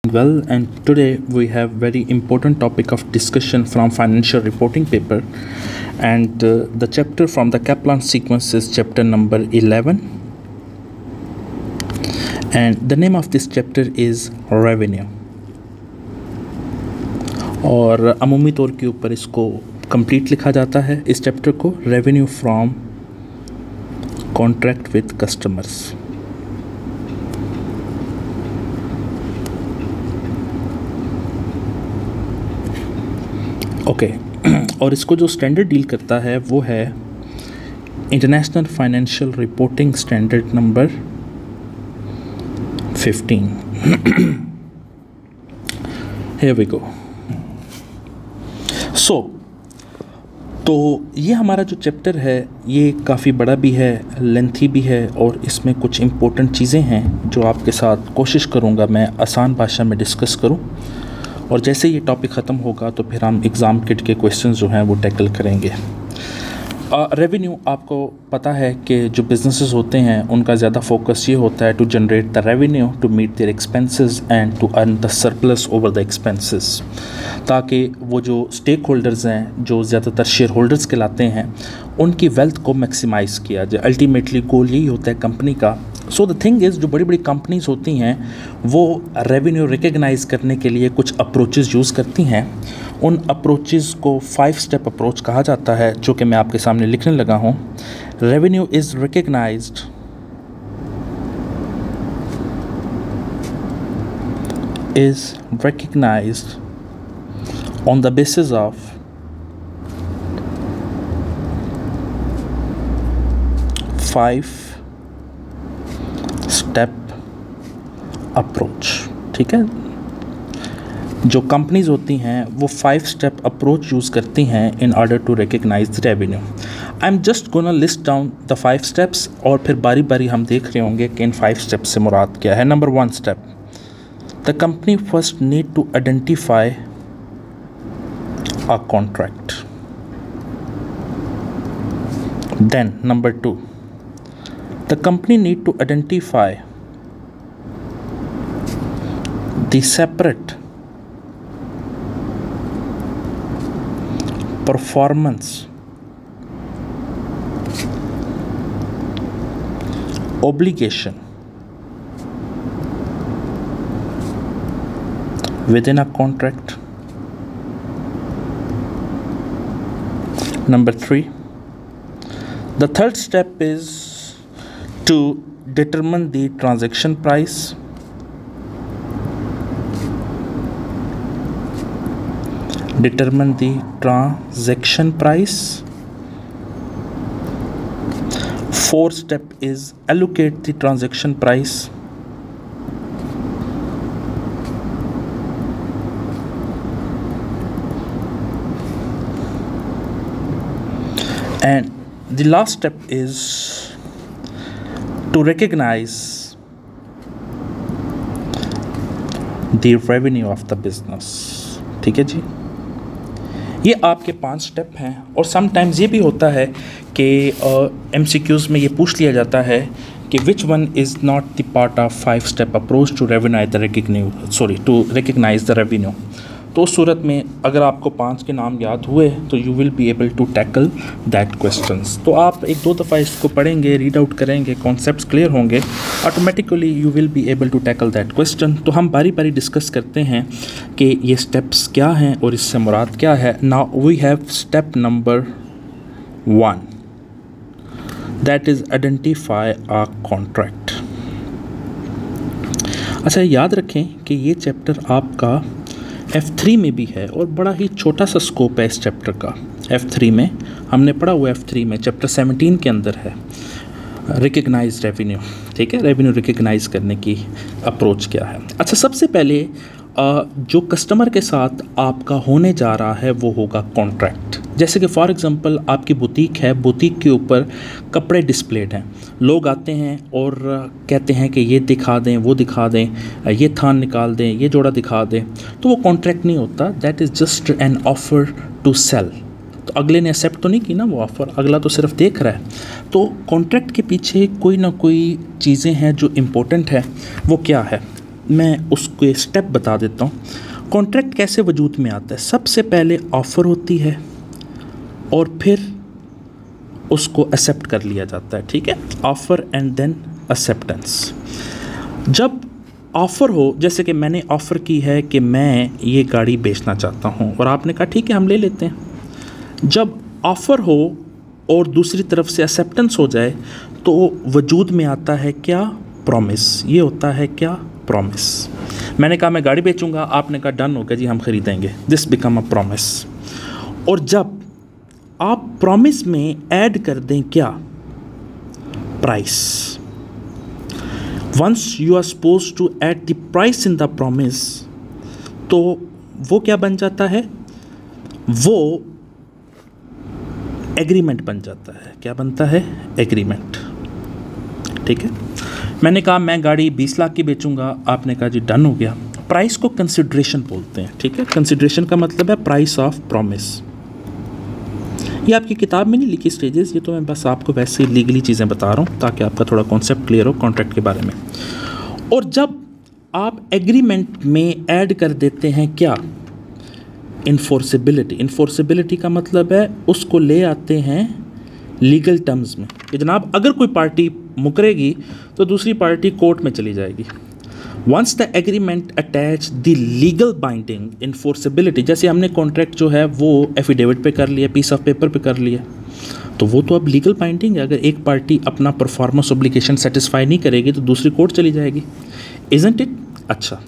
Well, and today we have very important topic of discussion from financial reporting paper, and the chapter from the Kaplan sequence is chapter number 11, and the name of this chapter is revenue. और अमूमी तौर के ऊपर इसको complete लिखा जाता है इस chapter को revenue from contract with customers. Okay और इसको जो स्टैंडर्ड डील करता है वो है international financial reporting standard number 15. Here we go. तो ये हमारा जो चैप्टर है ये काफ़ी बड़ा भी है, लेंथी भी है, और इसमें कुछ इम्पोर्टेंट चीज़ें हैं जो आपके साथ कोशिश करूँगा मैं आसान भाषा में डिस्कस करूँ, और जैसे ये टॉपिक ख़त्म होगा तो फिर हम एग्ज़ाम किट के क्वेश्चंस जो हैं वो टैकल करेंगे. रेवेन्यू, आपको पता है कि जो बिजनेसेस होते हैं उनका ज़्यादा फोकस ये होता है to generate the revenue to meet their expenses and to earn the surplus over the expenses, ताकि वो जो स्टेक होल्डर्स हैं, जो ज़्यादातर शेयर होल्डर्स कहलाते हैं, उनकी वेल्थ को मैक्सिमाइज़ किया जाए. अल्टीमेटली गोल यही होता है कंपनी का. सो द थिंग इज़, जो बड़ी बड़ी कंपनीज होती हैं वो रेवेन्यू रिकग्नाइज़ करने के लिए कुछ अप्रोचेज़ यूज़ करती हैं. उन अप्रोचेज़ को 5 स्टेप अप्रोच कहा जाता है, जो कि मैं आपके सामने लिखने लगा हूँ. Revenue is recognised on the basis of 5 step approach. ठीक है, जो कंपनीज होती हैं वो 5 स्टेप अप्रोच यूज़ करती हैं in order to recognise the revenue. I am just gonna list down the 5 steps, और फिर बारी बारी हम देख रहे होंगे कि इन 5 स्टेप्स से मुराद क्या है. Number 1 step, the company first need to identify a contract. Then number 2, the company need to identify the separate performance obligation within a contract. Number 3, the third step is to determine the transaction price. Determine the transaction price. 4th step is allocate the transaction price. And the last step is to recognize the revenue of the business. ठीक है जी, ये आपके 5 step हैं. और sometimes ये भी होता है कि MCQs में ये पूछ लिया जाता है कि which one is not the part of 5 step approach to recognise the revenue. तो उस सूरत में अगर आपको 5 के नाम याद हुए तो you will be able to tackle that questions. तो आप 1-2 दफ़ा इसको पढ़ेंगे, रीड आउट करेंगे, कॉन्सेप्ट्स क्लियर होंगे, automatically you will be able to tackle that question. तो हम बारी बारी डिस्कस करते हैं कि ये स्टेप्स क्या हैं और इससे मुराद क्या है. Now we have step number 1, that is identify a contract. अच्छा, याद रखें कि ये चैप्टर आपका F3 में भी है, और बड़ा ही छोटा सा स्कोप है इस चैप्टर का. F3 में हमने पढ़ा हुआ, F3 में चैप्टर 17 के अंदर है रिकग्नाइज रेवेन्यू. ठीक है, रेवेन्यू रिकग्नाइज करने की अप्रोच क्या है. अच्छा, सबसे पहले जो कस्टमर के साथ आपका होने जा रहा है वो होगा कॉन्ट्रैक्ट. जैसे कि फॉर एग्ज़ाम्पल आपकी बुटीक है, बुटीक के ऊपर कपड़े डिस्प्लेड हैं, लोग आते हैं और कहते हैं कि ये दिखा दें, वो दिखा दें, ये थान निकाल दें, ये जोड़ा दिखा दें. तो वो कॉन्ट्रैक्ट नहीं होता, that is just an offer to sell. तो अगले ने एक्सेप्ट तो नहीं की ना वो ऑफ़र, अगला तो सिर्फ देख रहा है. तो कॉन्ट्रैक्ट के पीछे कोई ना कोई चीज़ें हैं जो इम्पोर्टेंट है. वो क्या है? मैं उसके स्टेप बता देता हूँ। कॉन्ट्रैक्ट कैसे वजूद में आता है? सबसे पहले ऑफ़र होती है और फिर उसको एक्सेप्ट कर लिया जाता है, ठीक है। Offer and then acceptance. जब ऑफ़र हो, जैसे कि मैंने ऑफ़र की है कि मैं ये गाड़ी बेचना चाहता हूँ और आपने कहा ठीक है हम ले लेते हैं। जब ऑफ़र हो और दूसरी तरफ से एक्सेप्टेंस हो जाए तो वजूद में आता है क्या? प्रॉमिस। ये होता है क्या? प्रॉमिस। मैंने कहा मैं गाड़ी बेचूंगा, आपने कहा डन हो गया जी हम ख़रीदेंगे, दिस बिकम अ प्रॉमिस। और जब आप प्रॉमिस में ऐड कर दें क्या? Price. Once you are suppose to add the price in the promise, तो वो क्या बन जाता है? वो एग्रीमेंट बन जाता है। क्या बनता है? एग्रीमेंट, ठीक है। मैंने कहा मैं गाड़ी 20 लाख की बेचूंगा, आपने कहा जी डन हो गया। प्राइस को कंसिडरेशन बोलते हैं, ठीक है। कंसिडरेशन का मतलब है प्राइस ऑफ प्रॉमिस। ये आपकी किताब में नहीं लिखी स्टेजेस, ये तो मैं बस आपको वैसे लीगली चीज़ें बता रहा हूँ ताकि आपका थोड़ा कॉन्सेप्ट क्लियर हो कॉन्ट्रैक्ट के बारे में। और जब आप एग्रीमेंट में ऐड कर देते हैं क्या? इन्फोर्सेबिलिटी। इन्फोर्सेबिलिटी का मतलब है उसको ले आते हैं लीगल टर्म्स में कि जनाब अगर कोई पार्टी मुकरेगी तो दूसरी पार्टी कोर्ट में चली जाएगी। Once the agreement attach the legal binding enforceability, जैसे हमने कॉन्ट्रैक्ट जो है वो एफिडेविट पे कर लिया, पीस ऑफ पेपर पे कर लिया, तो वो तो अब लीगल बाइंडिंग है। अगर एक पार्टी अपना परफॉर्मेंस ऑब्लिगेशन सेटिस्फाई नहीं करेगी तो दूसरी कोर्ट चली जाएगी, इजंट इट? अच्छा,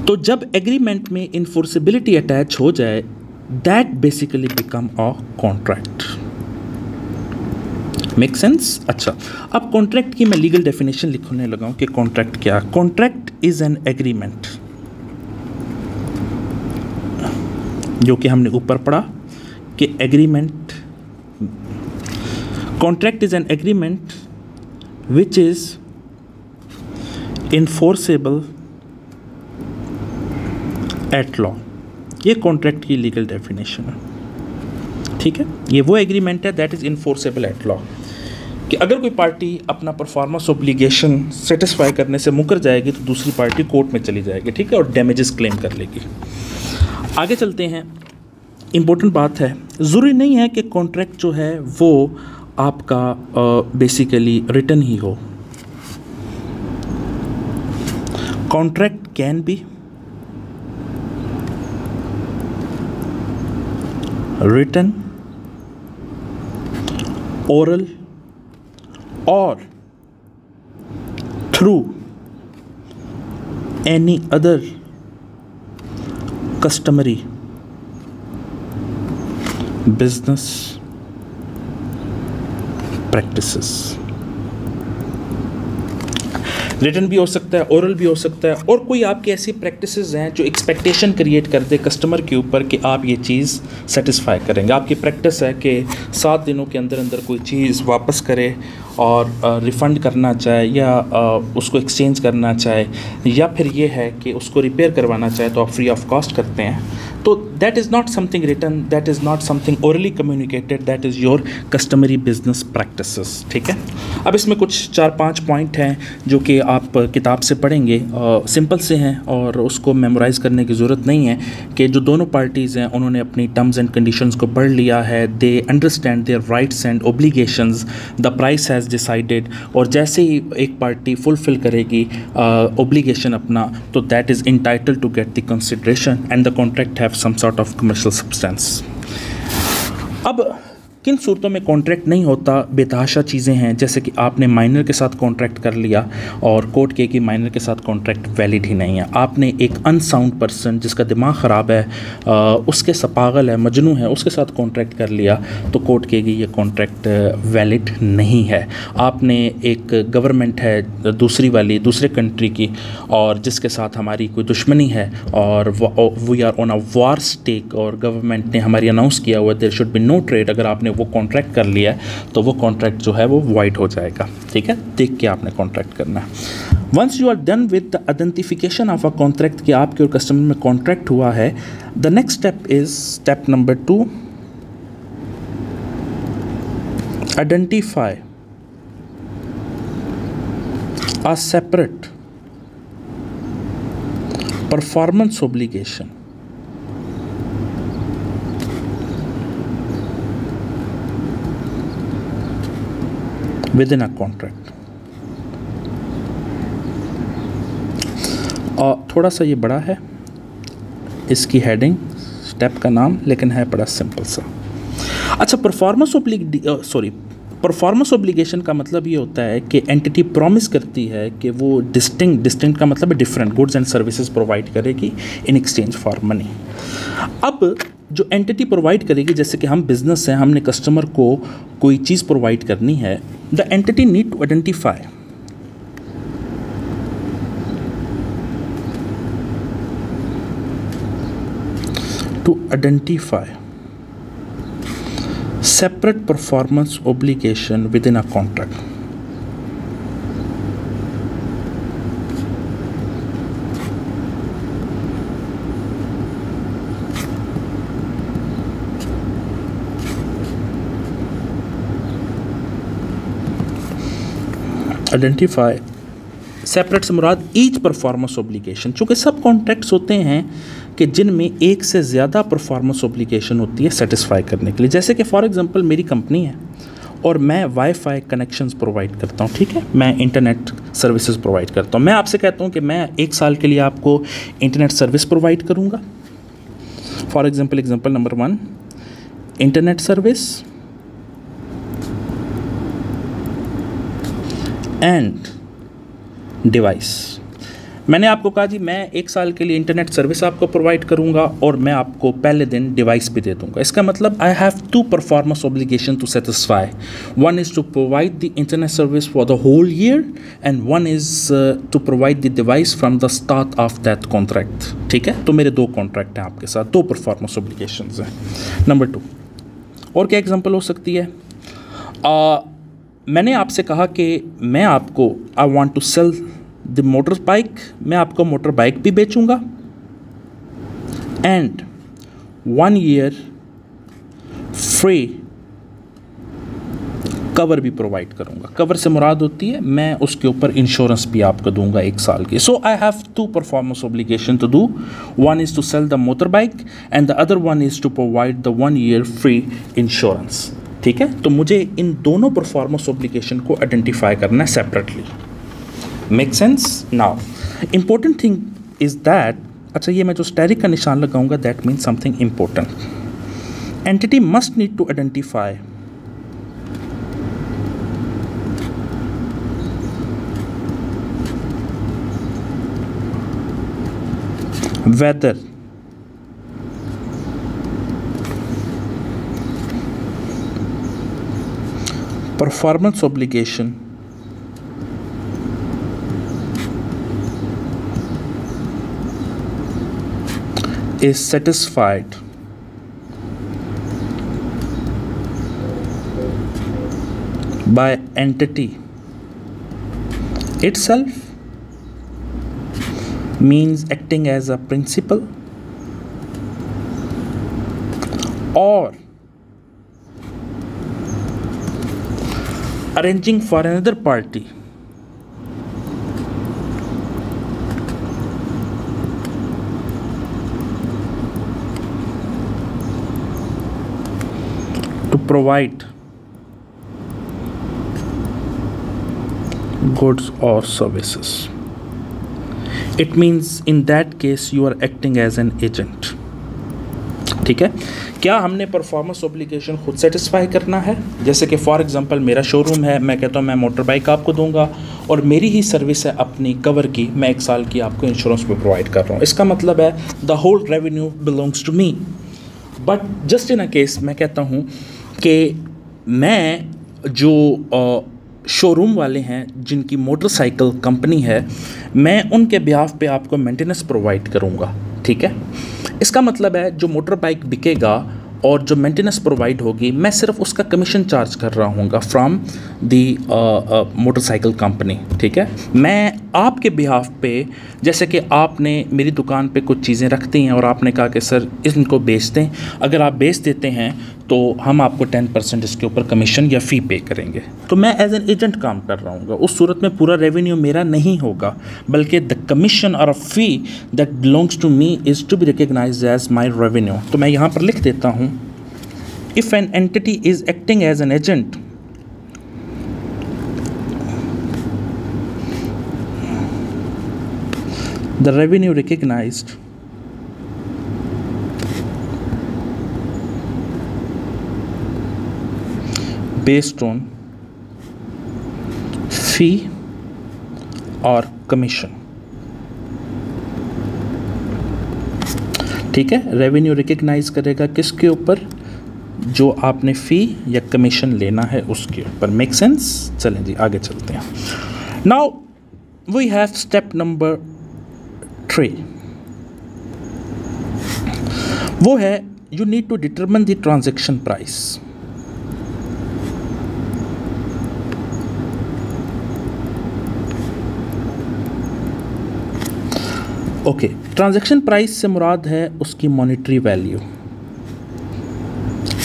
तो जब एग्रीमेंट में इन्फोर्सेबिलिटी अटैच हो जाए, that basically become a contract. Make sense? अच्छा, अब कॉन्ट्रैक्ट की मैं लीगल डेफिनेशन लिखने लगा हूँ कि कॉन्ट्रैक्ट क्या है। कॉन्ट्रैक्ट इज एन एग्रीमेंट, जो कि हमने ऊपर पढ़ा कि agreement, contract is an agreement which is enforceable at law. ये कॉन्ट्रैक्ट की लीगल डेफिनेशन है, ठीक है। ये वो एग्रीमेंट है that is enforceable at law, कि अगर कोई पार्टी अपना परफॉर्मेंस ऑब्लिगेशन सेटिस्फाई करने से मुकर जाएगी तो दूसरी पार्टी कोर्ट में चली जाएगी, ठीक है, और डैमेजेस क्लेम कर लेगी। आगे चलते हैं। इम्पोर्टेंट बात है, ज़रूरी नहीं है कि कॉन्ट्रैक्ट जो है वो आपका बेसिकली रिटन ही हो। Contract can be written, oral or through any other customary business practices। Written भी हो सकता है, ओरल भी हो सकता है, और कोई आपकी ऐसी प्रैक्टिसेस हैं जो एक्सपेक्टेशन क्रिएट कर दे कस्टमर के ऊपर कि आप ये चीज़ सेटिस्फाई करेंगे। आपकी प्रैक्टिस है कि 7 दिनों के अंदर अंदर कोई चीज़ वापस करे और रिफ़ंड करना चाहे या उसको एक्सचेंज करना चाहे, या फिर ये है कि उसको रिपेयर करवाना चाहे तो आप फ्री ऑफ कॉस्ट करते हैं। तो that is not something written, that is not something orally communicated, that is your customary business practices, ठीक है। अब इसमें कुछ 4-5 पॉइंट हैं जो कि आप किताब से पढ़ेंगे, सिंपल से हैं और उसको मेमोराइज़ करने की ज़रूरत नहीं है, कि जो दोनों पार्टीज़ हैं उन्होंने अपनी टर्म्स एंड कंडीशंस को पढ़ लिया है, they understand their rights and obligations, the price has decided, और जैसे ही एक पार्टी फुलफिल करेगी ओब्लिगेशन अपना, तो that is entitled to get the consideration and the contract have some sort of commercial substance. अब किन सूरतों में कॉन्ट्रैक्ट नहीं होता? बेतहाशा चीज़ें हैं, जैसे कि आपने माइनर के साथ कॉन्ट्रैक्ट कर लिया और कोर्ट के कि माइनर के साथ कॉन्ट्रैक्ट वैलिड ही नहीं है। आपने एक अनसाउंड पर्सन जिसका दिमाग ख़राब है, उसके पागल है, मजनू है, उसके साथ कॉन्ट्रैक्ट कर लिया तो कोर्ट कहेगी ये कॉन्ट्रैक्ट वैलिड नहीं है। आपने एक गवर्नमेंट है दूसरी वाली, दूसरे कंट्री की, और जिसके साथ हमारी कोई दुश्मनी है और we are on a war stake, और गवर्नमेंट ने हमारी अनाउंस किया हुआ there should be no trade, अगर आपने वो कॉन्ट्रैक्ट कर लिया है तो वो कॉन्ट्रैक्ट जो है वो वाइड हो जाएगा, ठीक है। देख के आपने कॉन्ट्रैक्ट करना है। Once you are done with the identification of a contract कि आपके और कस्टमर में कॉन्ट्रैक्ट हुआ है, the next step is step number 2, identify a separate performance obligation within a contract. और थोड़ा सा ये बड़ा है, इसकी हेडिंग स्टेप का नाम, लेकिन है बड़ा सिंपल सा। अच्छा, परफॉर्मेंस ऑब्लिगेशन का मतलब ये होता है कि एंटिटी प्रॉमिस करती है कि वो डिस्टिंक्ट का मतलब है different goods and services provide करेगी इन एक्सचेंज फॉर मनी। अब जो एंटिटी प्रोवाइड करेगी, जैसे कि हम बिजनेस हैं, हमने कस्टमर को कोई चीज़ प्रोवाइड करनी है, the entity need to identify separate performance obligation within a contract. Identify separate से मुराद ईच परफॉर्मेंस ऑब्लिगेशन, चूँकि सब कॉन्ट्रैक्ट्स होते हैं कि जिनमें एक से ज़्यादा परफॉर्मेंस ऑब्लिगेशन होती है सेटिस्फाई करने के लिए। जैसे कि फॉर एग्जांपल मेरी कंपनी है और मैं वाईफाई कनेक्शंस प्रोवाइड करता हूँ, ठीक है, मैं इंटरनेट सर्विसेज प्रोवाइड करता हूँ। मैं आपसे कहता हूँ कि मैं 1 साल के लिए आपको इंटरनेट सर्विस प्रोवाइड करूँगा। For example number 1, internet service and device. मैंने आपको कहा जी मैं 1 साल के लिए इंटरनेट सर्विस आपको प्रोवाइड करूंगा और मैं आपको पहले दिन डिवाइस भी दे दूंगा। इसका मतलब I have 2 performance obligation to satisfy. 1 is to provide the internet service for the whole year and 1 is to provide the device from the start of that contract. ठीक है, तो मेरे 2 कॉन्ट्रैक्ट हैं आपके साथ, 2 परफॉर्मेंस ऑब्लिगेशन हैं। Number 2, और क्या एग्जाम्पल हो सकती है? मैंने आपसे कहा कि मैं आपको I want to sell the motor bike, मैं आपको मोटर बाइक भी बेचूंगा एंड 1 ईयर फ्री कवर भी प्रोवाइड करूंगा। कवर से मुराद होती है मैं उसके ऊपर इंश्योरेंस भी आपको दूंगा 1 साल की। So I have 2 performance obligation to do. 1 is to sell the motor bike and the other 1 is to provide the 1 year free insurance. ठीक है, तो मुझे इन दोनों परफॉर्मेंस ऑब्लिगेशन को आइडेंटिफाई करना है separately. Make sense? Now important thing is that, अच्छा ये मैं जो स्टेरिक का निशान लगाऊंगा that means something important. Entity must need to identify whether performance obligation is satisfied by entity itself, means acting as a principal, or arranging for another party to provide goods or services. It means in that case you are acting as an agent. ठीक है, क्या हमने performance obligation खुद satisfy करना है? जैसे कि for example मेरा शोरूम है, मैं कहता हूँ मैं मोटर बाइक आपको दूंगा और मेरी ही सर्विस है अपनी कवर की, मैं 1 साल की आपको इंश्योरेंस भी प्रोवाइड कर रहा हूँ। इसका मतलब है the whole revenue belongs to me. But just in a case मैं कहता हूँ कि मैं जो शोरूम वाले हैं जिनकी मोटरसाइकिल कंपनी है, मैं उनके बिहाफ पे आपको मेंटेनेंस प्रोवाइड करूँगा। ठीक है, इसका मतलब है जो मोटर बाइक बिकेगा और जो मेंटेनेंस प्रोवाइड होगी मैं सिर्फ उसका कमीशन चार्ज कर रहा हूँगा फ्रॉम दी मोटरसाइकिल कंपनी। ठीक है, मैं आपके बिहाफ पे, जैसे कि आपने मेरी दुकान पे कुछ चीज़ें रखती हैं और आपने कहा कि सर इनको बेच दें, अगर आप बेच देते हैं तो हम आपको 10% इसके ऊपर कमीशन या फ़ी पे करेंगे। तो मैं एज एन एजेंट काम कर रहा हूँ, उस सूरत में पूरा रेवेन्यू मेरा नहीं होगा, बल्कि द कमीशन और a fee that belongs to me is to be recognised as my revenue. तो मैं यहाँ पर लिख देता हूँ, if an entity is acting as an agent, the revenue recognized based on fee और कमीशन। ठीक है, रेवेन्यू रिकग्नाइज करेगा किसके ऊपर? जो आपने फ़ी या कमीशन लेना है उसके ऊपर। Make sense? चलें जी आगे चलते हैं। Now we have step number 3, वो है you need to determine the transaction price. Okay, transaction price से मुराद है उसकी monetary value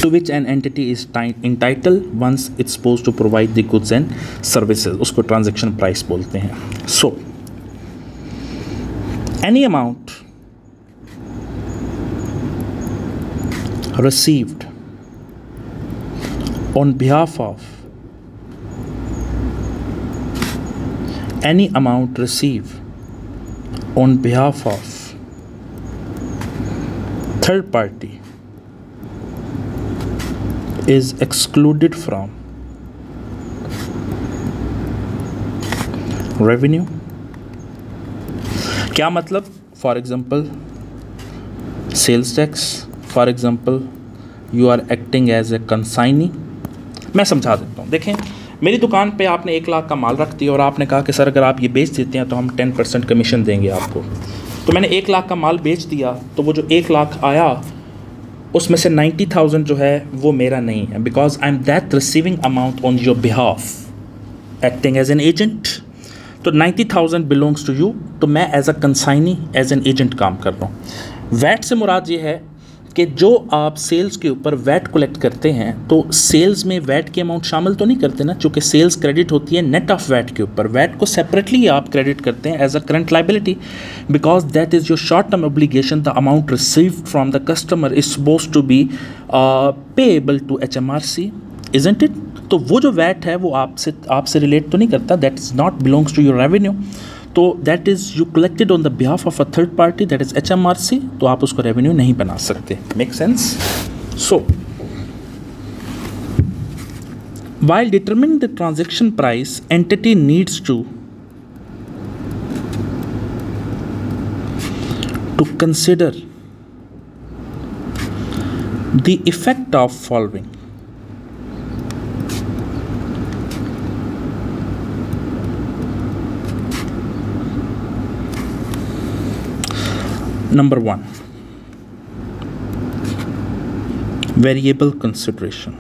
to which an entity is entitle once it's suppose to provide the goods and services, उसको transaction price बोलते हैं। सो any amount received on behalf of third party is excluded from revenue। क्या मतलब? For example sales tax, for example you are acting as a consignee. मैं समझा देता हूँ। देखें, मेरी दुकान पे आपने 1 लाख का माल रख दिया और आपने कहा कि सर अगर आप ये बेच देते हैं तो हम 10% कमीशन देंगे आपको। तो मैंने 1 लाख का माल बेच दिया, तो वो जो 1 लाख आया उसमें से 90,000 जो है वो मेरा नहीं है, because I am that receiving amount on your behalf acting as an agent. तो 90,000 बिलोंग्स टू यू, तो मैं as a consignee as an agent काम कर रहा हूँ। वैट से मुराद ये है कि जो आप सेल्स के ऊपर वैट कलेक्ट करते हैं, तो सेल्स में वैट की अमाउंट शामिल तो नहीं करते ना, चूँकि सेल्स क्रेडिट होती है नेट ऑफ वैट के ऊपर। वैट को सेपरेटली आप क्रेडिट करते हैं as a current liability, because that is your short term obligation. The amount received from the customer is suppose to be payable to HMRC, isn't it? तो वो जो VAT है वो आपसे रिलेट तो नहीं करता, that is not belongs to your revenue. तो that is you collected on the behalf of a third party, that is HMRC, तो आप उसको रेवेन्यू नहीं बना सकते। Make sense? So while determining the transaction price, entity needs to consider the effect of following. Number 1, variable consideration.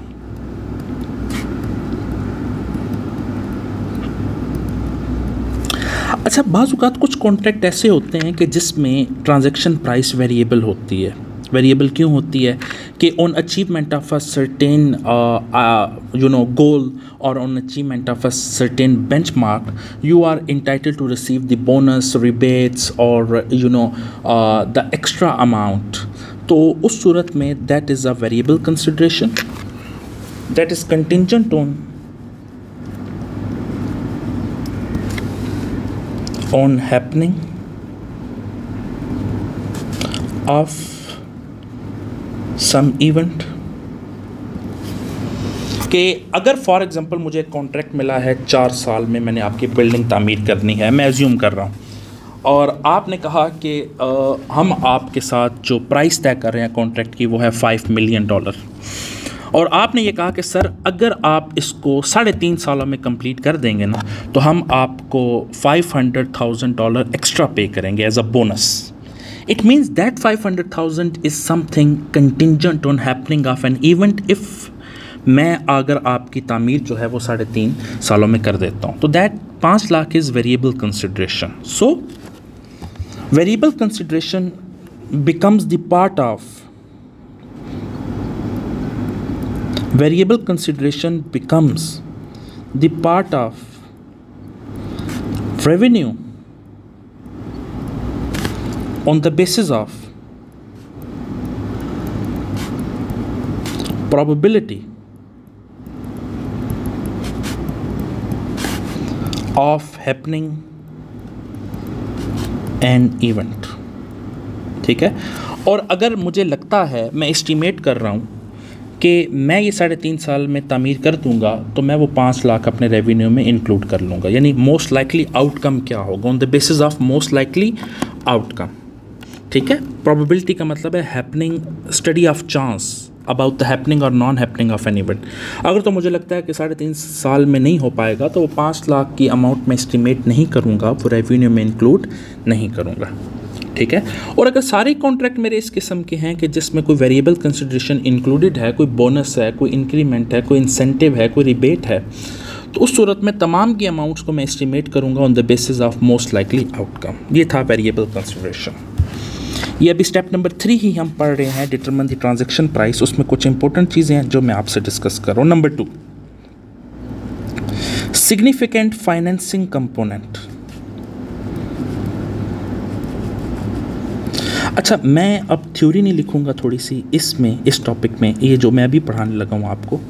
अच्छा, बाज़ औक़ात कुछ कॉन्ट्रैक्ट ऐसे होते हैं कि जिसमें ट्रांजैक्शन प्राइस वेरिएबल होती है। वेरिएबल क्यों होती है? कि on achievement of a certain goal और on achievement of a certain benchmark you are entitled to receive the bonus, rebates or the extra amount. तो उस सूरत में that is a variable consideration that is contingent on happening of some event. कि अगर for example मुझे contract मिला है 4 साल में मैंने आपकी बिल्डिंग तामीर करनी है, मैं एज्यूम कर रहा हूँ, और आपने कहा कि हम आपके साथ जो प्राइस तय कर रहे हैं कॉन्ट्रैक्ट की वो है $5 मिलियन, और आपने ये कहा कि सर अगर आप इसको 3.5 सालों में कंप्लीट कर देंगे ना तो हम आपको $500,000 एक्स्ट्रा पे करेंगे as a bonus. It means that 500,000 is something contingent on happening of an event if मैं अगर आपकी तामीर जो है वो 3.5 सालों में कर देता हूँ, तो that 5 lakh is variable consideration. So variable consideration becomes the part of Variable consideration becomes the part of revenue on the basis of probability of happening an event। ठीक है, और अगर मुझे लगता है, मैं एस्टिमेट कर रहा हूँ कि मैं ये 3.5 साल में तामीर कर दूंगा, तो मैं वो 5 लाख अपने रेवेन्यू में इंक्लूड कर लूँगा। यानी मोस्ट लाइकली आउटकम क्या होगा, on the basis of most likely outcome. ठीक है, प्रोबेबिलिटी का मतलब है happening, study of chance about the happening और non happening of any event. अगर तो मुझे लगता है कि 3.5 साल में नहीं हो पाएगा, तो वो 5 लाख की अमाउंट में एस्टिमेट नहीं करूँगा, वो रेवेन्यू में इंक्लूड नहीं करूँगा। ठीक है, और अगर सारे कॉन्ट्रैक्ट मेरे इस किस्म के हैं कि जिसमें कोई वेरिएबल कंसिडरेशन इंक्लूडेड है, कोई बोनस है, कोई इंक्रीमेंट है, कोई इंसेंटिव है, कोई रिबेट है, तो उस सूरत में तमाम की अमाउंट्स को मैं एस्टिमेट करूँगा on the basis of most likely outcome. ये था वेरिएबल कंसिडरेशन। ये अभी स्टेप नंबर 3 ही हम पढ़ रहे हैं, डिटरमिन द ट्रांजैक्शन प्राइस। उसमें कुछ इंपॉर्टेंट चीज़ें हैं जो मैं आपसे डिस्कस कर रहा हूँ। Number 2, significant financing component. अच्छा, मैं अब थ्योरी नहीं लिखूंगा, थोड़ी सी इसमें, इस टॉपिक में, ये जो मैं अभी पढ़ाने लगा हूँ आपको,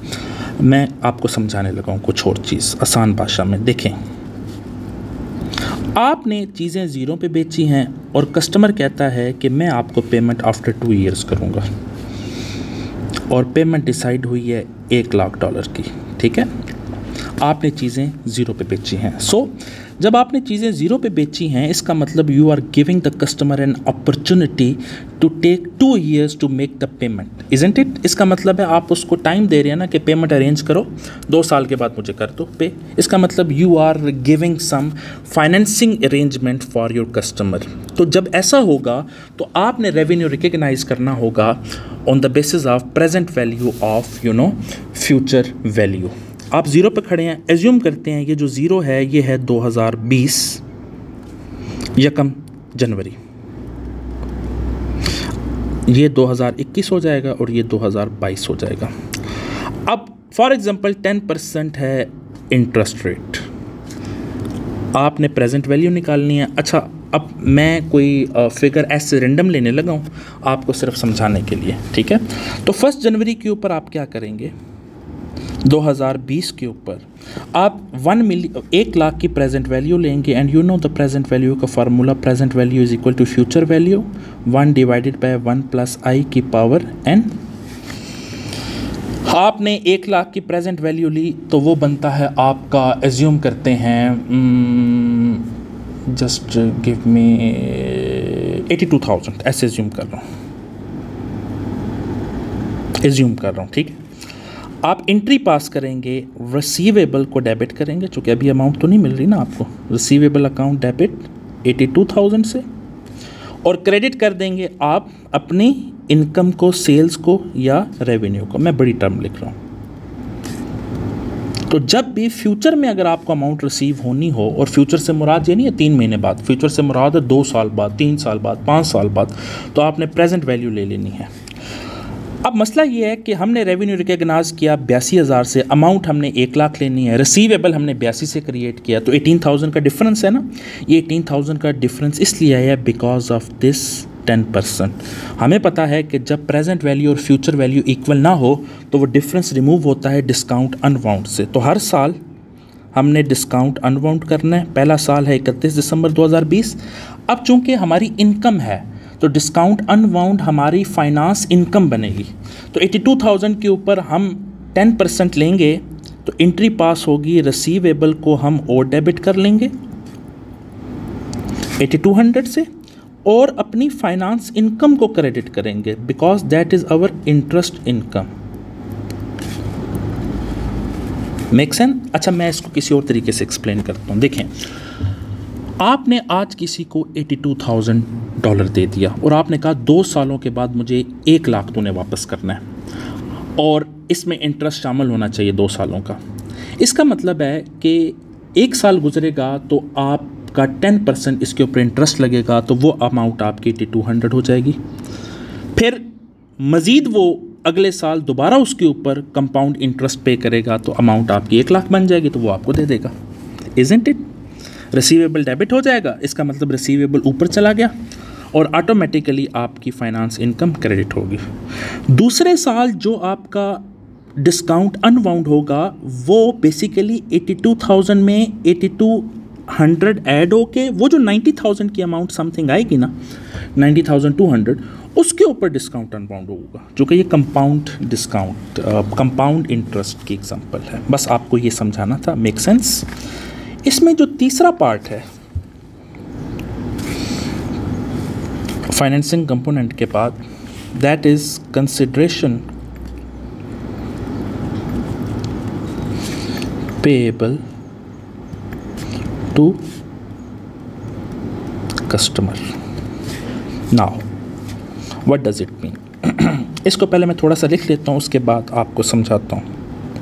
मैं आपको समझाने लगा हूँ कुछ और चीज़ आसान भाषा में। देखें, आपने चीज़ें ज़ीरो पे बेची हैं और कस्टमर कहता है कि मैं आपको पेमेंट आफ्टर 2 ईयर्स करूँगा, और पेमेंट डिसाइड हुई है $1,00,000 की। ठीक है, आपने चीज़ें ज़ीरो पे बेची हैं। सो जब आपने चीज़ें ज़ीरो पे बेची हैं, इसका मतलब you are giving the customer an opportunity to take 2 years to make the payment, isn't it. इसका मतलब है आप उसको टाइम दे रहे हैं ना कि पेमेंट अरेंज करो, 2 साल के बाद मुझे कर दो पे। इसका मतलब you are giving some financing arrangement for your customer. तो जब ऐसा होगा तो आपने रेवेन्यू रिकग्नाइज करना होगा on the basis of present value of future value. आप ज़ीरो पे खड़े हैं, एज्यूम करते हैं ये जो ज़ीरो है ये है 2020 1 जनवरी, ये 2021 हो जाएगा और ये 2022 हो जाएगा। अब फॉर एग्जांपल 10% है इंटरेस्ट रेट, आपने प्रेजेंट वैल्यू निकालनी है। अच्छा, अब मैं कोई फिगर ऐसे रैंडम लेने लगा हूँ आपको सिर्फ समझाने के लिए। ठीक है, तो 1 जनवरी के ऊपर आप क्या करेंगे, 2020 के ऊपर आप 1 लाख की प्रेजेंट वैल्यू लेंगे, and you know the present value का formula, present value is equal to future value 1 divided by 1 plus i की पावर n। आपने 1 लाख की प्रेजेंट वैल्यू ली तो वो बनता है आपका, एज्यूम करते हैं, जस्ट गिव मी 82,000, ऐसे एज्यूम कर रहा हूँ। ठीक है, आप एंट्री पास करेंगे, रिसीवेबल को डेबिट करेंगे, चूँकि अभी अमाउंट तो नहीं मिल रही ना आपको, रिसीवेबल अकाउंट डेबिट 82,000 से, और क्रेडिट कर देंगे आप अपनी इनकम को, सेल्स को या रेवेन्यू को। मैं बड़ी टर्म लिख रहा हूँ। तो जब भी फ्यूचर में अगर आपको अमाउंट रिसीव होनी हो, और फ्यूचर से मुराद ये नहीं है 3 महीने बाद, फ्यूचर से मुराद है 2 साल बाद, 3 साल बाद, 5 साल बाद, तो आपने प्रेजेंट वैल्यू ले लेनी है। अब मसला ये है कि हमने रेवेन्यू रिकग्नाइज किया 82,000 से, अमाउंट हमने 1 लाख लेनी है, रिसीवेबल हमने 82 से क्रिएट किया, तो 18,000 का डिफरेंस है ना। ये 18,000 का डिफरेंस इसलिए आया बिकॉज ऑफ दिस 10%। हमें पता है कि जब प्रेजेंट वैल्यू और फ्यूचर वैल्यू इक्वल ना हो तो वो डिफरेंस रिमूव होता है डिस्काउंट अनवाउंड से। तो हर साल हमने डिस्काउंट अनवाउंड करना है। पहला साल है 31 दिसंबर 2020। अब चूँकि हमारी इनकम है तो डिस्काउंट अनवाउंड हमारी फाइनेंस इनकम बनेगी। तो 82,000 के ऊपर हम 10% लेंगे तो एंट्री पास होगी, रिसीवेबल को हम और डेबिट कर लेंगे 8200 से, और अपनी फाइनेंस इनकम को क्रेडिट करेंगे because that is our interest income. Make sense? अच्छा, मैं इसको किसी और तरीके से एक्सप्लेन करता हूँ। देखें, आपने आज किसी को $82,000 दे दिया और आपने कहा 2 सालों के बाद मुझे 1 लाख तूने वापस करना है, और इसमें इंटरेस्ट शामिल होना चाहिए 2 सालों का। इसका मतलब है कि 1 साल गुजरेगा तो आपका 10% इसके ऊपर इंटरेस्ट लगेगा, तो वो अमाउंट आपकी 8200 हो जाएगी। फिर मज़ीद वो अगले साल दोबारा उसके ऊपर कंपाउंड इंटरेस्ट पे करेगा तो अमाउंट आपकी 1 लाख बन जाएगी, तो वो आपको दे देगा। Isn't it? रिसीवेबल डेबिट हो जाएगा, इसका मतलब रिसीवेबल ऊपर चला गया और ऑटोमेटिकली आपकी फाइनेंस इनकम क्रेडिट होगी। दूसरे साल जो आपका डिस्काउंट अनवाउंड होगा वो बेसिकली 82,000 में 8200 ऐड होके वो जो 90,000 की अमाउंट समथिंग आएगी ना, 90,200, उसके ऊपर डिस्काउंट अनबाउंड होगा, जो कि ये कंपाउंड डिस्काउंट कंपाउंड इंटरेस्ट की एग्जांपल है। बस आपको ये समझाना था। Make sense? इसमें जो तीसरा पार्ट है फाइनेंसिंग कंपोनेंट के बाद, that is consideration payable to customer. Now what does it mean? इसको पहले मैं थोड़ा सा लिख लेता हूँ, उसके बाद आपको समझाता हूँ।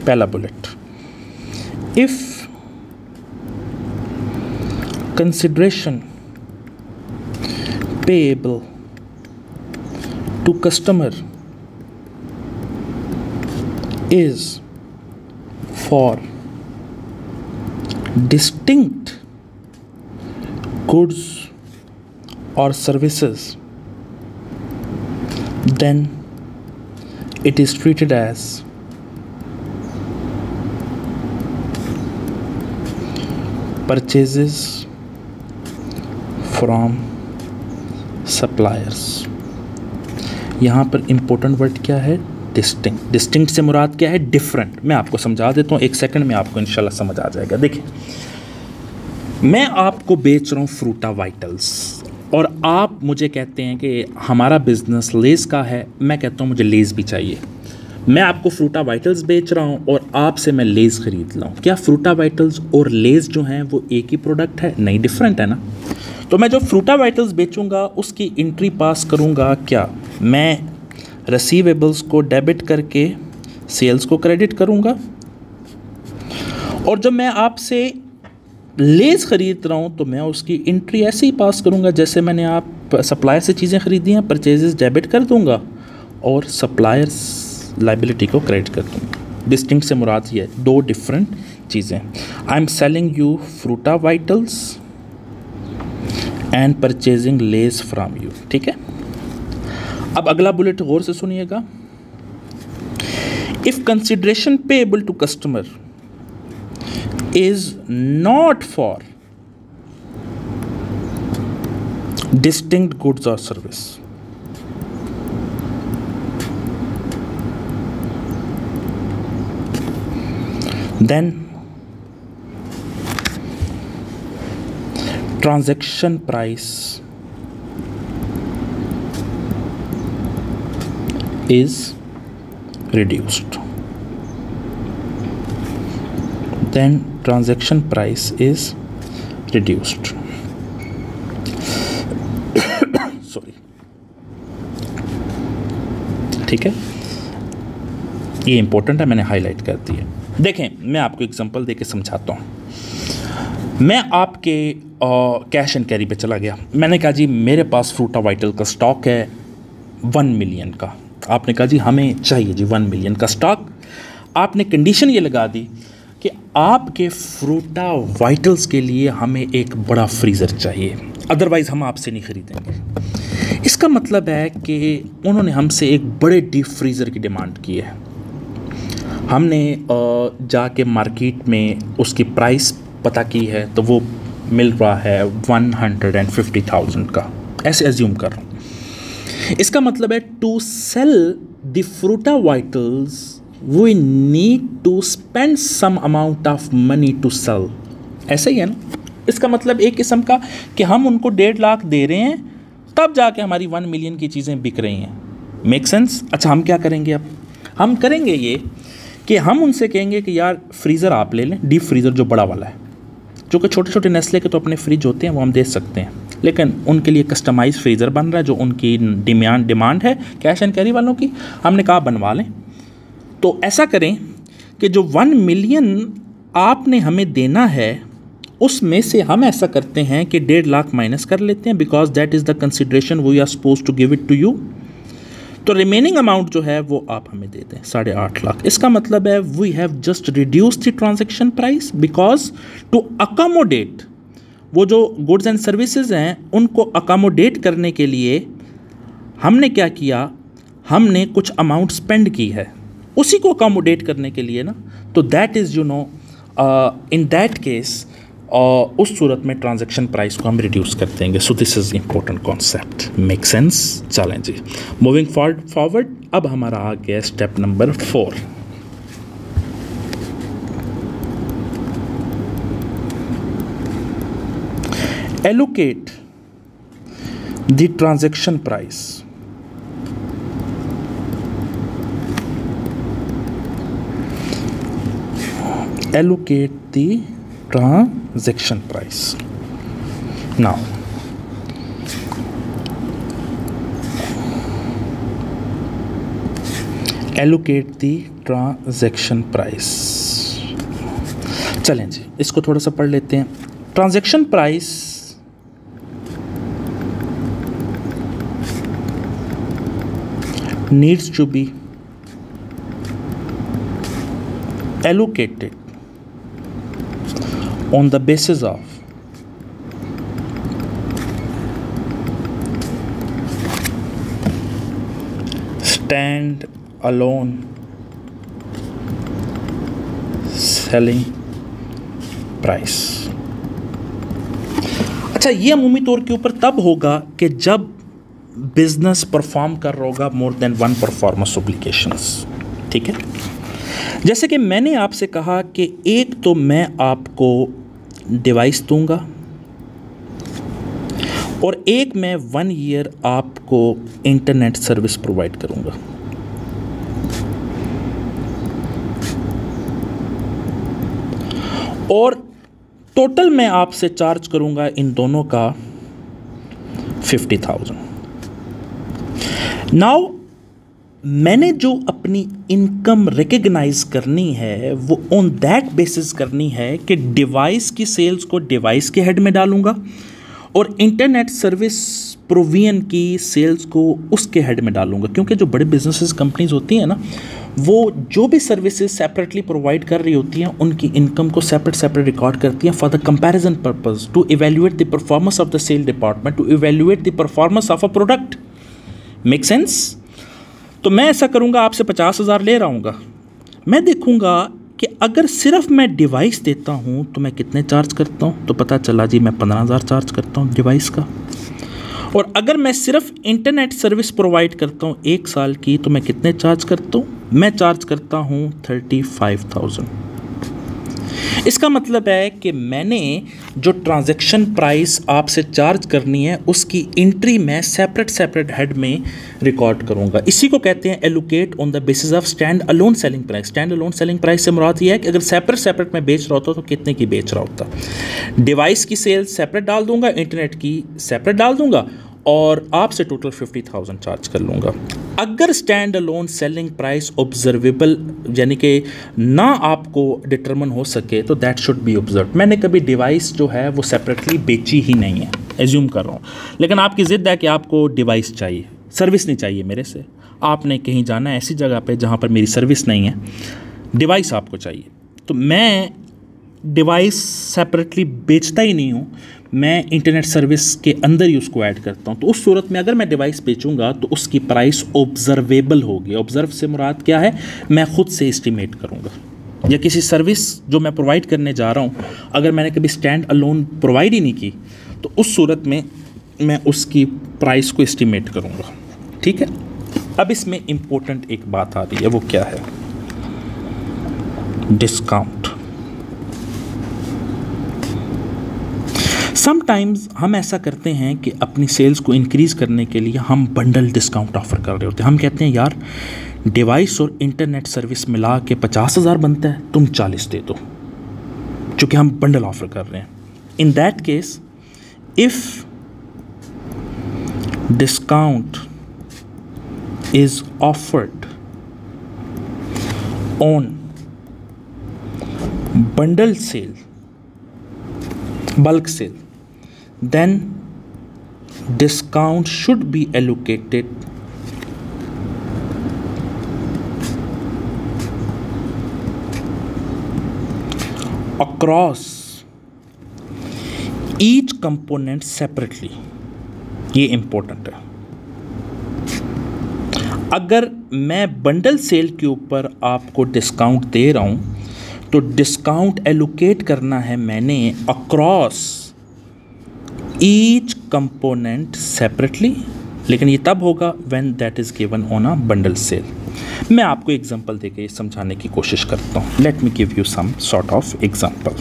पहला bullet, if consideration payable to customer is for distinct goods or services, then it is treated as purchases from suppliers। यहाँ पर important वर्ड क्या है? डिस्टिंक्ट। डिस्टिंक्ट से मुराद क्या है? डिफरेंट। मैं आपको समझा देता हूँ, 1 सेकंड में आपको इंशाल्लाह समझ आ जाएगा। देखिए, मैं आपको बेच रहा हूँ फ्रूटा वाइटल्स और आप मुझे कहते हैं कि हमारा बिजनेस लेस का है, मैं कहता हूँ मुझे लेस भी चाहिए। मैं आपको फ्रूटा वाइटल्स बेच रहा हूँ और आपसे मैं लेस ख़रीद रहा हूँ। क्या फ्रूटा वाइटल्स और लेस जो हैं वो एक ही प्रोडक्ट है? नहीं, डिफरेंट है ना। तो मैं जो फ्रूटा वाइटल्स बेचूंगा उसकी एंट्री पास करूँगा क्या? मैं रिसीवेबल्स को डेबिट करके सेल्स को क्रेडिट करूंगा, और जब मैं आपसे लेस ख़रीद रहा हूं तो मैं उसकी एंट्री ऐसे ही पास करूंगा जैसे मैंने आप सप्लायर से चीज़ें ख़रीदी हैं, परचेजेस डेबिट कर दूंगा और सप्लायर्स लाइबिलिटी को क्रेडिट कर दूंगा। डिस्टिंक्ट से मुराद ये है, 2 डिफरेंट चीज़ें। I am selling you fruta vitals and purchasing less from you. ठीक है, अब अगला बुलेट गौर से सुनिएगा। If consideration payable to customer is not for distinct goods और service, then transaction price is reduced. Then transaction price is reduced. Sorry. ठीक है, ये इंपॉर्टेंट है, मैंने हाईलाइट कर दिया। देखें, मैं आपको एग्जांपल देके समझाता हूँ। मैं आपके कैश एंड कैरी पे चला गया, मैंने कहा जी मेरे पास फ्रूटा वाइटल का स्टॉक है 1 मिलियन का। आपने कहा जी हमें चाहिए जी 1 मिलियन का स्टॉक। आपने कंडीशन ये लगा दी कि आपके फ्रूटा वाइटल्स के लिए हमें एक बड़ा फ्रीज़र चाहिए, अदरवाइज़ हम आपसे नहीं ख़रीदेंगे। इसका मतलब है कि उन्होंने हमसे एक बड़े डीप फ्रीज़र की डिमांड की है। हमने जाके मार्केट में उसकी प्राइस पता की है तो वो मिल रहा है 150,000 का, ऐसे एज्यूम कर रहा हूँ। इसका मतलब है to sell the Fruita Vitals we need to spend some amount of money to sell. ऐसा ही है ना। इसका मतलब एक किस्म का कि हम उनको 1.5 लाख दे रहे हैं तब जाके हमारी 1 मिलियन की चीज़ें बिक रही हैं। Make sense? अच्छा, हम क्या करेंगे अब? हम करेंगे ये कि हम उनसे कहेंगे कि यार फ्रीज़र आप ले लें, डीप फ्रीज़र जो बड़ा वाला है, जो कि छोटे छोटे नेस्ले के तो अपने फ्रिज होते हैं वो हम दे सकते हैं, लेकिन उनके लिए कस्टमाइज फ्रीज़र बन रहा है जो उनकी डिमांड है कैश एंड कैरी वालों की। हमने कहा बनवा लें। तो ऐसा करें कि जो 1 मिलियन आपने हमें देना है उसमें से हम ऐसा करते हैं कि 1.5 लाख माइनस कर लेते हैं, because that is the consideration we are suppose to give it to you. तो रिमेनिंग अमाउंट जो है वो आप हमें दे दें 8.5 लाख। इसका मतलब है we have just reduce the transaction price because to accommodate वो जो गुड्स एंड सर्विसेज हैं उनको अकोमोडेट करने के लिए हमने क्या किया, हमने कुछ अमाउंट स्पेंड की है उसी को अकोमोडेट करने के लिए ना। तो that is in that case उस सूरत में ट्रांजैक्शन प्राइस को हम रिड्यूस कर देंगे। So this is important concept, make sense. चलें जी, मूविंग फॉरवर्ड। अब हमारा आ गया step number 4। Allocate the transaction price allocate the transaction price. Now allocate the transaction price. चलें जी, इसको थोड़ा सा पढ़ लेते हैं। Transaction price needs to be allocated on the basis of stand alone selling price। अच्छा, ये अमूमी तौर के ऊपर तब होगा कि जब बिजनेस परफॉर्म कर रहा होगा more than one performance obligations. ठीक है, जैसे कि मैंने आपसे कहा कि एक तो मैं आपको डिवाइस दूंगा और एक मैं 1 ईयर आपको इंटरनेट सर्विस प्रोवाइड करूंगा। और टोटल मैं आपसे चार्ज करूंगा इन दोनों का 50,000। नाउ मैंने जो अपनी इनकम रिकग्नाइज करनी है वो ऑन दैट बेसिस करनी है कि डिवाइस की सेल्स को डिवाइस के हेड में डालूंगा और इंटरनेट सर्विस प्रोविजन की सेल्स को उसके हेड में डालूंगा। क्योंकि जो बड़े बिजनेसेस कंपनीज होती हैं ना, वो जो भी सर्विसेज सेपरेटली प्रोवाइड कर रही होती हैं उनकी इनकम को सेपरेट रिकॉर्ड करती हैं for the comparison purpose, to evaluate the performance of the sale department, to evaluate the performance of a product. Make sense? तो मैं ऐसा करूंगा, आपसे 50,000 ले रहा हूँगा, मैं देखूंगा कि अगर सिर्फ मैं डिवाइस देता हूँ तो मैं कितने चार्ज करता हूँ। तो पता चला जी मैं 15,000 चार्ज करता हूँ डिवाइस का। और अगर मैं सिर्फ इंटरनेट सर्विस प्रोवाइड करता हूँ 1 साल की तो मैं कितने चार्ज करता हूँ, मैं चार्ज करता हूँ 35,000। इसका मतलब है कि मैंने जो ट्रांजैक्शन प्राइस आपसे चार्ज करनी है उसकी एंट्री मैं सेपरेट हेड में रिकॉर्ड करूंगा। इसी को कहते हैं allocate on the basis of stand alone selling price. Stand alone selling price से मुराद ये है कि अगर सेपरेट मैं बेच रहा होता तो कितने की बेच रहा होता। डिवाइस की सेल्स सेपरेट डाल दूंगा, इंटरनेट की सेपरेट डाल दूंगा और आपसे टोटल 50,000 चार्ज कर लूँगा। अगर stand alone selling price observable यानी कि ना आपको डिटरमिन हो सके तो दैट शुड बी ऑब्जर्व। मैंने कभी डिवाइस जो है वो सेपरेटली बेची ही नहीं है, एज्यूम कर रहा हूँ, लेकिन आपकी ज़िद है कि आपको डिवाइस चाहिए, सर्विस नहीं चाहिए मेरे से। आपने कहीं जाना है ऐसी जगह पे जहाँ पर मेरी सर्विस नहीं है, डिवाइस आपको चाहिए, तो मैं डिवाइस सेपरेटली बेचता ही नहीं हूँ, मैं इंटरनेट सर्विस के अंदर ही उसको ऐड करता हूँ। तो उस सूरत में अगर मैं डिवाइस बेचूंगा तो उसकी प्राइस ऑब्जर्वेबल होगी। ऑब्जर्व से मुराद क्या है, मैं खुद से एस्टिमेट करूँगा। या किसी सर्विस जो मैं प्रोवाइड करने जा रहा हूँ अगर मैंने कभी स्टैंड अलोन प्रोवाइड ही नहीं की तो उस सूरत में मैं उसकी प्राइस को एस्टिमेट करूँगा। ठीक है, अब इसमें इम्पोर्टेंट एक बात आ रही है, वो क्या है, डिस्काउंट। समटाइम्स हम ऐसा करते हैं कि अपनी सेल्स को इंक्रीज़ करने के लिए हम बंडल डिस्काउंट ऑफ़र कर रहे होते हैं। हम कहते हैं यार डिवाइस और इंटरनेट सर्विस मिला के 50,000 बनता है, तुम 40 दे दो, चूँकि हम बंडल ऑफ़र कर रहे हैं। In that case if discount is offered on bundle sale, bulk sale, then discount should be allocated across each component separately, ये इंपॉर्टेंट है। अगर मैं बंडल सेल के ऊपर आपको डिस्काउंट दे रहा हूं तो डिस्काउंट एलोकेट करना है मैंने अक्रॉस ईच कंपोनेंट सेपरेटली, लेकिन ये तब होगा when that is given on a bundle sale. मैं आपको एग्जांपल देके समझाने की कोशिश करता हूँ। Let me give you some sort of example.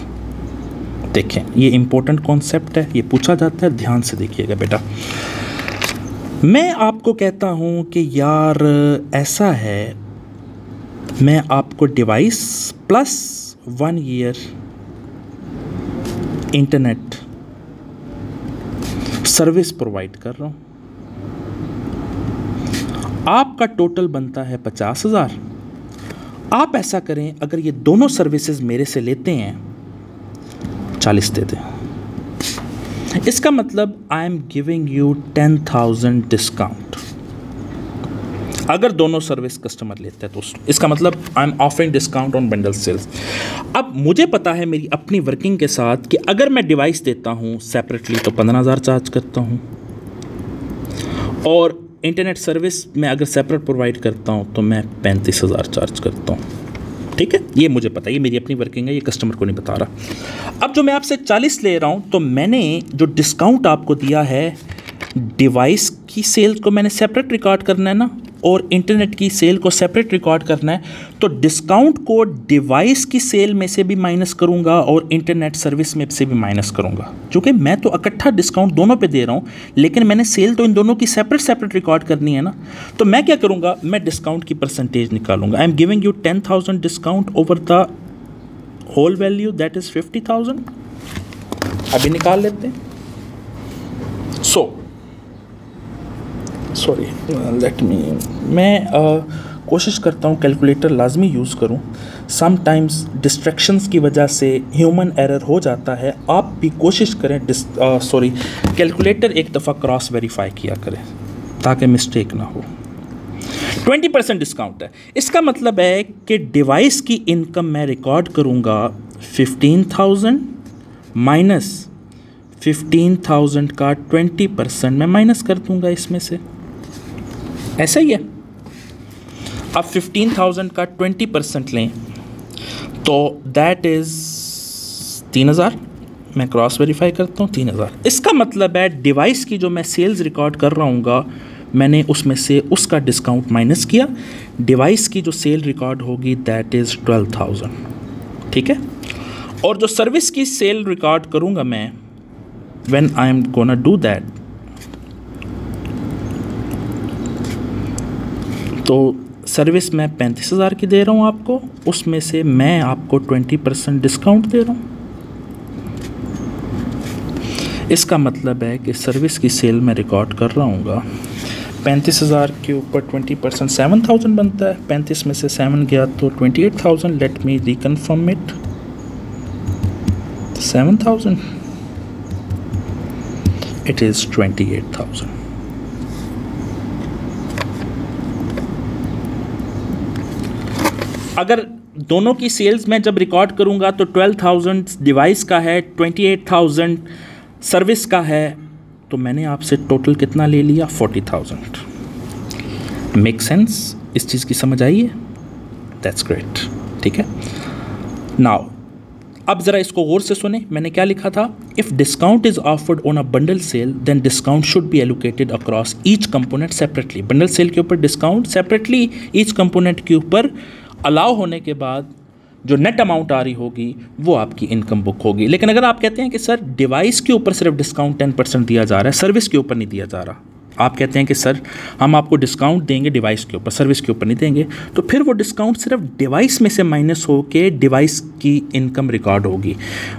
देखें, ये इंपॉर्टेंट कॉन्सेप्ट है, ये पूछा जाता है, ध्यान से देखिएगा बेटा। मैं आपको कहता हूँ कि यार ऐसा है, मैं आपको device plus 1 year internet service provide कर रहा हूँ, आपका टोटल बनता है 50,000। आप ऐसा करें, अगर ये दोनों सर्विसेज मेरे से लेते हैं 40 दे दें। इसका मतलब I am giving you 10,000 discount. अगर दोनों सर्विस कस्टमर लेते हैं तो इसका मतलब I am offering discount on bundle sales. अब मुझे पता है मेरी अपनी वर्किंग के साथ कि अगर मैं डिवाइस देता हूँ सेपरेटली तो 15,000 चार्ज करता हूँ, और इंटरनेट सर्विस में अगर सेपरेट प्रोवाइड करता हूँ तो मैं 35,000 चार्ज करता हूँ। ठीक है, ये मुझे पता है, ये मेरी अपनी वर्किंग है, ये कस्टमर को नहीं बता रहा। अब जो मैं आपसे 40 ले रहा हूँ, तो मैंने जो डिस्काउंट आपको दिया है, डिवाइस की सेल को मैंने सेपरेट रिकॉर्ड करना है ना, और इंटरनेट की सेल को सेपरेट रिकॉर्ड करना है, तो डिस्काउंट को डिवाइस की सेल में से भी माइनस करूंगा और इंटरनेट सर्विस में से भी माइनस करूंगा। क्योंकि मैं तो इकट्ठा डिस्काउंट दोनों पे दे रहा हूं, लेकिन मैंने सेल तो इन दोनों की सेपरेट रिकॉर्ड करनी है ना। तो मैं क्या करूंगा, मैं डिस्काउंट की परसेंटेज निकालूंगा। I am giving you 10,000 discount over the whole value, that is 50,000। अभी निकाल लेते हैं। सॉरी, लेट मी, मैं कोशिश करता हूँ कैलकुलेटर लाजमी यूज़ करूँ। समटाइम्स डिस्ट्रैक्शंस की वजह से ह्यूमन एरर हो जाता है। आप भी कोशिश करें कैलकुलेटर एक दफ़ा क्रॉस वेरीफाई किया करें ताकि मिस्टेक ना हो। 20% डिस्काउंट है, इसका मतलब है कि डिवाइस की इनकम मैं रिकॉर्ड करूँगा 15,000 माइनस 15,000 का 20% मैं माइनस कर दूँगा इसमें से। ऐसा ही है। अब 15,000 का 20% लें तो दैट इज़ 3,000। मैं क्रॉस वेरीफाई करता हूँ, 3,000। इसका मतलब है डिवाइस की जो मैं सेल्स रिकॉर्ड कर रहा हूँ, मैंने उसमें से उसका डिस्काउंट माइनस किया। डिवाइस की जो सेल रिकॉर्ड होगी दैट इज़ 12,000। ठीक है, और जो सर्विस की सेल रिकॉर्ड करूँगा मैं, when I am gonna do that, तो सर्विस मैं 35,000 की दे रहा हूँ आपको, उसमें से मैं आपको 20% डिस्काउंट दे रहा हूँ। इसका मतलब है कि सर्विस की सेल में रिकॉर्ड कर रहा हूँ 35,000 के ऊपर 20% 7,000 बनता है। 35 में से 7 गया तो 28,000। Let me reconfirm it. 7,000, it is 28,000। अगर दोनों की सेल्स में जब रिकॉर्ड करूंगा तो 12,000 डिवाइस का है, 28,000 सर्विस का है, तो मैंने आपसे टोटल कितना ले लिया, 40,000। Make sense? इस चीज़ की समझ आई है? That's great. ठीक है, नाउ अब ज़रा इसको गौर से सुने। मैंने क्या लिखा था, if discount is offered on a bundle sale then discount should be allocated across each component separately. Bundle sale के ऊपर डिस्काउंट सेपरेटली ईच कंपोनेंट के ऊपर अलाउ होने के बाद जो नेट अमाउंट आ रही होगी वो आपकी इनकम बुक होगी। लेकिन अगर आप कहते हैं कि सर डिवाइस के ऊपर सिर्फ डिस्काउंट 10% दिया जा रहा है, सर्विस के ऊपर नहीं दिया जा रहा, आप कहते हैं कि सर हम आपको डिस्काउंट देंगे डिवाइस के ऊपर, सर्विस के ऊपर नहीं देंगे, तो फिर वो डिस्काउंट सिर्फ डिवाइस में से माइनस हो के डिवाइस की इनकम रिकॉर्ड होगी।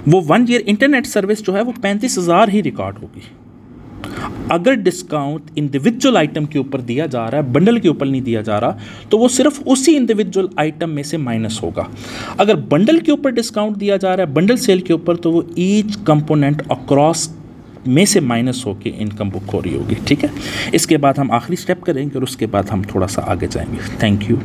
वो 1 ईयर इंटरनेट सर्विस जो है वो 35,000 ही रिकॉर्ड होगी। अगर डिस्काउंट इंडिविजुअल आइटम के ऊपर दिया जा रहा है, बंडल के ऊपर नहीं दिया जा रहा, तो वो सिर्फ उसी इंडिविजुअल आइटम में से माइनस होगा। अगर बंडल के ऊपर डिस्काउंट दिया जा रहा है, बंडल सेल के ऊपर, तो वो ईच कंपोनेंट अक्रॉस में से माइनस होकर इनकम बुक हो रही होगी। ठीक है, इसके बाद हम आखिरी स्टेप करेंगे और उसके बाद हम थोड़ा सा आगे जाएंगे। Thank you.